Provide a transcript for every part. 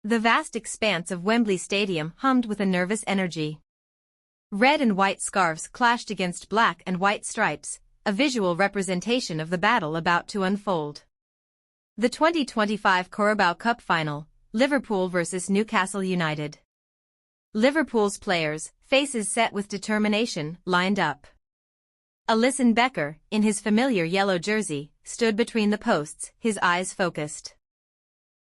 The vast expanse of Wembley Stadium hummed with a nervous energy. Red and white scarves clashed against black and white stripes, a visual representation of the battle about to unfold. The 2025 Carabao Cup Final, Liverpool vs Newcastle United. Liverpool's players, faces set with determination, lined up. Alisson Becker, in his familiar yellow jersey, stood between the posts, his eyes focused.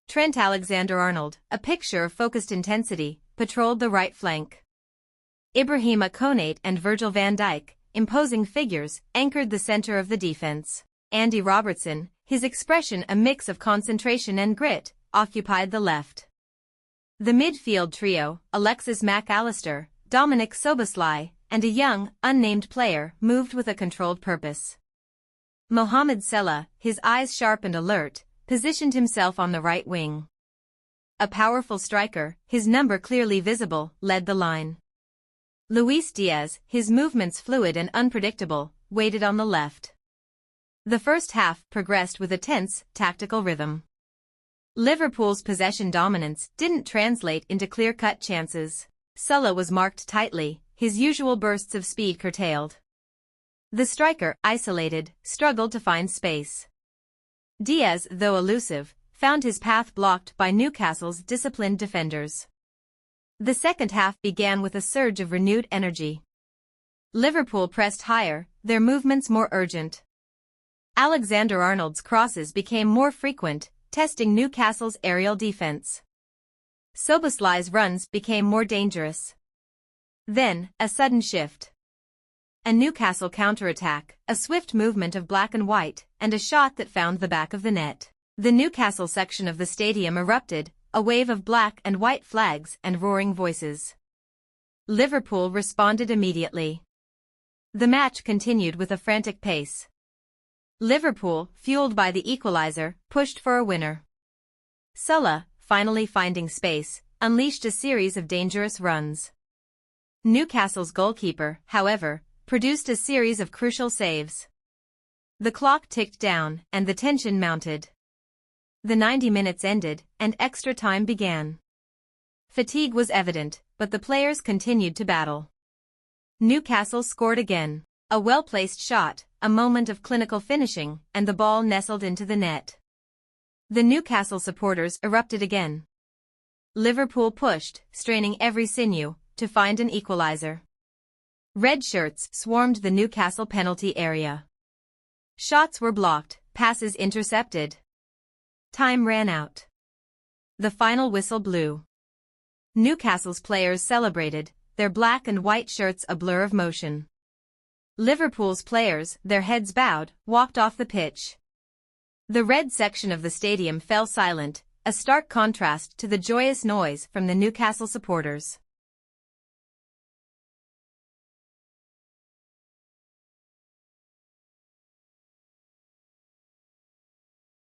Trent Alexander-Arnold, a picture of focused intensity, patrolled the right flank. Ibrahima Konate and Virgil van Dijk, imposing figures, anchored the center of the defense. Andy Robertson, his expression a mix of concentration and grit, occupied the left. The midfield trio, Alexis Mac Allister, Dominic Szoboszlai, and a young, unnamed player, moved with a controlled purpose. Mohamed Salah, his eyes sharp and alert, positioned himself on the right wing. A powerful striker, his number clearly visible, led the line. Luis Diaz, his movements fluid and unpredictable, waited on the left. The first half progressed with a tense, tactical rhythm. Liverpool's possession dominance didn't translate into clear-cut chances. Salah was marked tightly, his usual bursts of speed curtailed. The striker, isolated, struggled to find space. Diaz, though elusive, found his path blocked by Newcastle's disciplined defenders. The second half began with a surge of renewed energy. Liverpool pressed higher, their movements more urgent. Alexander-Arnold's crosses became more frequent, testing Newcastle's aerial defense. Szoboszlai's runs became more dangerous. Then, a sudden shift. A Newcastle counterattack, a swift movement of black and white, and a shot that found the back of the net. The Newcastle section of the stadium erupted, a wave of black and white flags and roaring voices. Liverpool responded immediately. The match continued with a frantic pace. Liverpool, fueled by the equalizer, pushed for a winner. Salah, finally finding space, unleashed a series of dangerous runs. Newcastle's goalkeeper, however, produced a series of crucial saves. The clock ticked down, and the tension mounted. The 90 minutes ended, and extra time began. Fatigue was evident, but the players continued to battle. Newcastle scored again. A well-placed shot, a moment of clinical finishing, and the ball nestled into the net. The Newcastle supporters erupted again. Liverpool pushed, straining every sinew, to find an equalizer. Red shirts swarmed the Newcastle penalty area. Shots were blocked, passes intercepted. Time ran out. The final whistle blew. Newcastle's players celebrated, their black and white shirts a blur of motion. Liverpool's players, their heads bowed, walked off the pitch. The red section of the stadium fell silent, a stark contrast to the joyous noise from the Newcastle supporters.